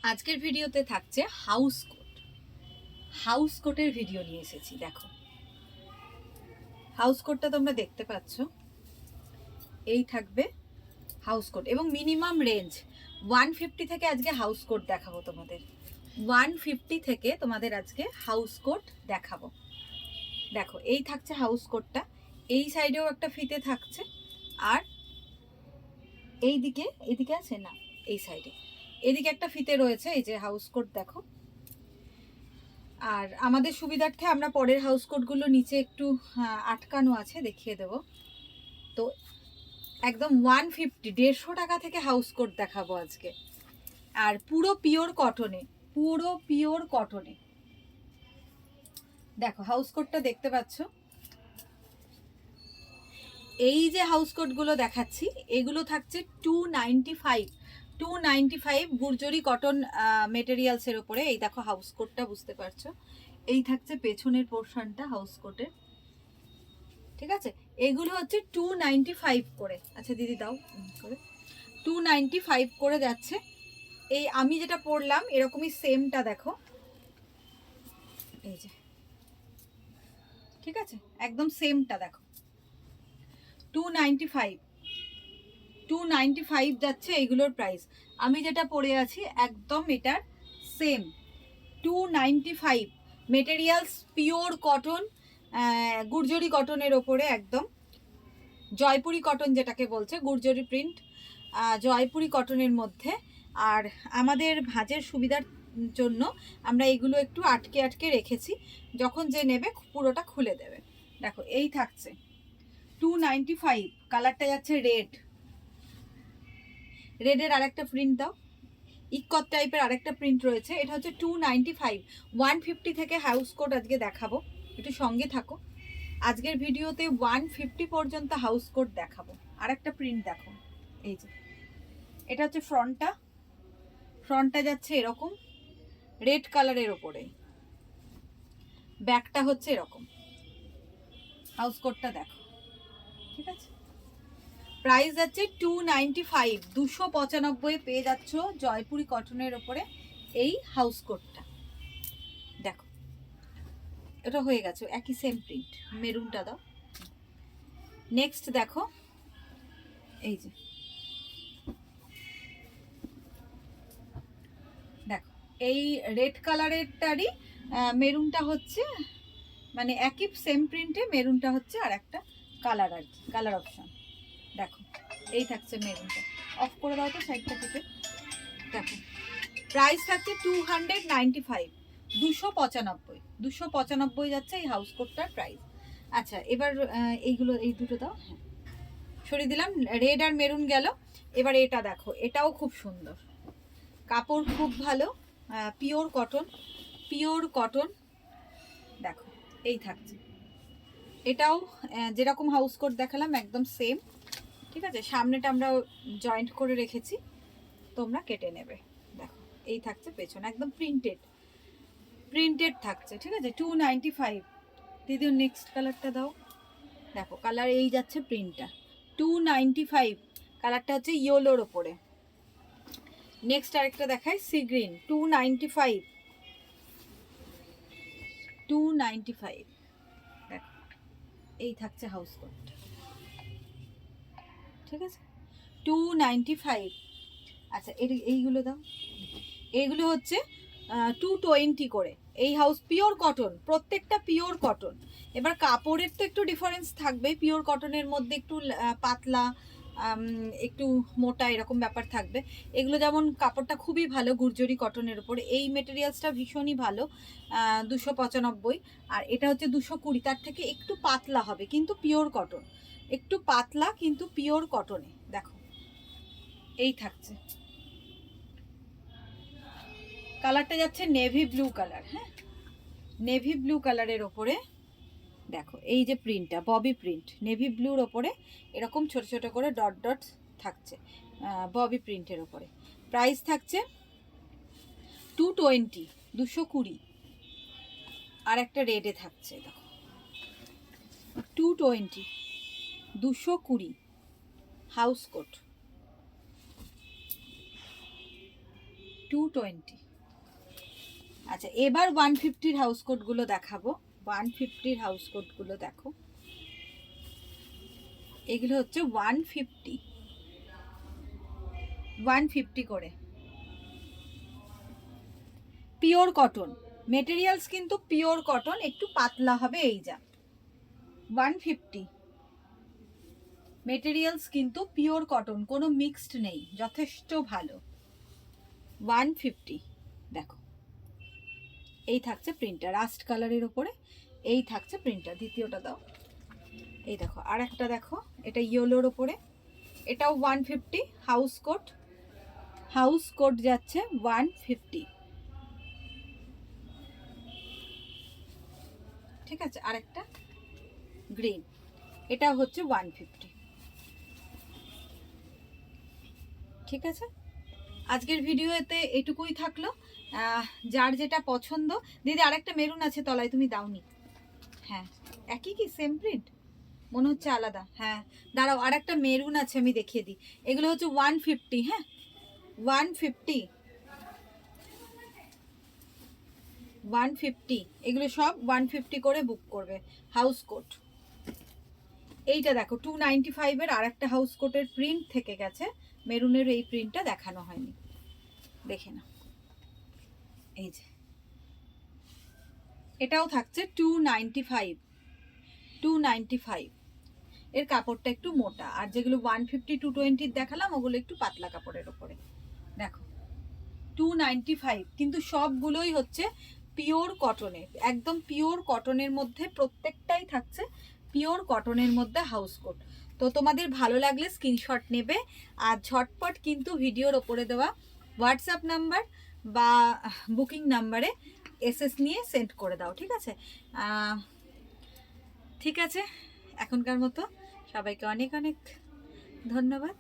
আজকের ভিডিওতে থাকছে হাউস কোট। হাউস কোটের ভিডিও নিয়ে এসেছি। দেখো হাউস কোটটা তোমরা দেখতে পাচ্ছ, এই থাকবে হাউস কোট এবং মিনিমাম রেঞ্জ 150 থেকে আজকে হাউস কোট দেখাবো তোমাদের। 150 থেকে তোমাদের আজকে হাউস কোট দেখাবো। দেখো এই থাকছে হাউস কোটটা, এই সাইডেও একটা ফিতে থাকছে, আর এইদিকে আছে না, এই সাইডে এদিকে একটা ফিতে রয়েছে। এই যে হাউস কোট দেখো। আর আমাদের সুবিধার্থে আমরা পরের হাউস কোটগুলো নিচে একটু আটকানো আছে, দেখিয়ে দেব। তো একদম 150 টাকা থেকে হাউস কোট দেখাবো আজকে, আর পুরো পিওর কটনে, পুরো পিওর কটনে। দেখো হাউস কোটটা দেখতে পাচ্ছ। এই যে হাউস কোটগুলো দেখাচ্ছি এগুলো থাকছে 295 গুর্জরি কটন মেটেরিয়ালসের উপরে। এই দেখো হাউস কোটটা, বুঝতে পারছো, এই থাকছে পেছনের পোর্শনটা হাউস কোটের, ঠিক আছে। এগুলো হচ্ছে 295 করে। আচ্ছা দিদি দাও করে, 295 করে যাচ্ছে। এই আমি যেটা পরলাম এরকমই সেমটা দেখো, এই যে, ঠিক আছে, একদম সেমটা দেখো। 295 যাচ্ছে এইগুলোর প্রাইস। আমি যেটা পরে আছি একদম এটার সেম 295। মেটেরিয়ালস পিওর কটন, গুর্জরি কটনের ওপরে, একদম জয়পুরি কটন যেটাকে বলছে, গুর্জরি প্রিন্ট, জয়পুরি কটনের মধ্যে। আর আমাদের ভাঁজের সুবিধার জন্য আমরা এগুলো একটু আটকে আটকে রেখেছি, যখন যে নেবে পুরোটা খুলে দেবে। দেখো এই থাকছে 295, কালারটা যাচ্ছে রেড। রেডের আরেকটা প্রিন্ট দাও, ইকত টাইপের আরেকটা প্রিন্ট রয়েছে। এটা হচ্ছে 295। 150 থেকে হাউস কোট আজকে দেখাবো, একটু সঙ্গে থাকো। আজকের ভিডিওতে 150 পর্যন্ত হাউস কোট দেখাবো। আরেকটা প্রিন্ট দেখো, এই যে, এটা হচ্ছে ফ্রন্টটা যাচ্ছে এরকম রেড কালারের ওপরে, ব্যাকটা হচ্ছে এরকম। হাউস কোটটা দেখো, ঠিক আছে। প্রাইস যাচ্ছে 295, 295 পেয়ে যাচ্ছ জয়পুরি কটনের ওপরে এই হাউস কোটটা। দেখো এটা হয়ে গেছে, একই সেম প্রিন্ট। মেরুনটা দাও। নেক্সট দেখো, এই যে, দেখো এই রেড কালারেরটারই মেরুনটা হচ্ছে, মানে একই সেম প্রিন্টে মেরুনটা হচ্ছে আর একটা কালার, আর কি কালার অপশন। দেখো এই থাকছে মেরুনটা। অফ করে দাও তো সাইডটা থেকে। দেখো প্রাইস থাকছে 295, 295 যাচ্ছে এই হাউস কোটটার প্রাইস। আচ্ছা এবার এইগুলো, এই দুটো দাও। হ্যাঁ সরিয়ে দিলাম, রেড আর মেরুন গেল। এবার এটা দেখো, এটাও খুব সুন্দর, কাপড় খুব ভালো, পিওর কটন। দেখো এই থাকছে, এটাও যেরকম হাউস কোট দেখালাম একদম সেম, ঠিক আছে। সামনেটা আমরা জয়েন্ট করে রেখেছি, তোমরা কেটে নেবে। দেখো এই থাকছে পেছনে, একদম প্রিন্টেড থাকছে, ঠিক আছে। 295। দিদি নেক্সট কালারটা দাও। দেখো কালার এই যাচ্ছে প্রিন্টটা, 295। কালারটা হচ্ছে ইয়েলোর ওপরে। নেক্সট আরেকটা দেখাই, সি গ্রিন, 295। দেখো এই থাকছে হাউস কোট, ঠিক আছে, 295। আচ্ছা এইগুলো দাও। এইগুলো হচ্ছে 220 করে। এই হাউস পিওর কটন, প্রত্যেকটা পিওর কটন। এবার কাপড়ের তো একটু ডিফারেন্স থাকবে, পিওর কটনের মধ্যে একটু পাতলা, একটু মোটা, এরকম ব্যাপার থাকবে। এগুলো যেমন কাপড়টা খুবই ভালো গুর্জরি কটনের উপরে, এই মেটেরিয়ালসটা ভীষণই ভালো, 295। আর এটা হচ্ছে 220, তার থেকে একটু পাতলা হবে কিন্তু পিওর কটন, একটু পাতলা কিন্তু পিওর কটনে। দেখো এই থাকছে, কালারটা যাচ্ছে নেভি ব্লু কালার। হ্যাঁ নেভি ব্লু কালারের ওপরে দেখো এই যে প্রিন্টটা, ববি প্রিন্ট, নেভি ব্লুর ওপরে এরকম ছোট ছোট করে ডট ডট থাকছে, ববি প্রিন্টের ওপরে। প্রাইস থাকছে 220, 220। আর একটা রেডে থাকছে, দেখো 220, 220 হাউস কোট। 220। আচ্ছা এবার 150-র হাউস কোটগুলো দেখাবো। 150-র হাউস কোটগুলো দেখো, এগুলো হচ্ছে 150 করে, পিওর কটন মেটেরিয়ালস, কিন্তু পিওর কটন, একটু পাতলা হবে। এই যা 150 মেটেরিয়ালস, কিন্তু পিওর কটন, কোনো মিক্সড নেই, যথেষ্ট ভালো। 150 দেখো, এই থাকছে প্রিন্টার রাস্ট কালারের ওপরে, এই থাকছে প্রিন্টার। দ্বিতীয়টা দাও, এই দেখো আর একটা দেখো, এটা ইয়েলোর ওপরে, এটাও 150 হাউস কোট। হাউস কোট যাচ্ছে 150, ঠিক আছে। আরেকটা গ্রিন, এটা হচ্ছে 150, ঠিক আছে। আজকের ভিডিওতে এটুকুই থাকলো। যার যেটা পছন্দ, দিদি আরেকটা মেরুন আছে তলায়, তুমি দাওনি। হ্যাঁ একই কি, সেম প্রিন্ট মনে হচ্ছে, আলাদা। হ্যাঁ দাঁড়াও, আরেকটা মেরুন আছে, আমি দেখিয়ে দিই। এগুলো হচ্ছে 150, হ্যাঁ 150, 150, এগুলো সব 150 করে বুক করবে। হাউস কোট এইটা দেখো 295-এর আর একটা হাউস কোটের প্রিন্ট থেকে গেছে, মেরুনের এই প্রিন্টটা দেখানো হয়নি, দেখে না। এই যে এটাও থাকছে 295, 295, এর কাপড়টা একটু মোটা, আর যেগুলো 150 220 দেখালাম ওগুলো একটু পাতলা কাপড়ের ওপরে। দেখো 295, কিন্তু সবগুলোই হচ্ছে পিওর কটনের, একদম পিওর কটনের মধ্যে, প্রত্যেকটাই থাকছে পিওর কটনের মধ্যে হাউস কোট। তো তোমাদের ভালো লাগলে স্ক্রিনশট নেবে, আর ঝটপট কিন্তু ভিডিওর ওপরে দেওয়া হোয়াটসঅ্যাপ নাম্বার বা বুকিং নাম্বারে এসএস নিয়ে সেন্ড করে দাও, ঠিক আছে। ঠিক আছে, এখনকার মতো সবাইকে অনেক অনেক ধন্যবাদ।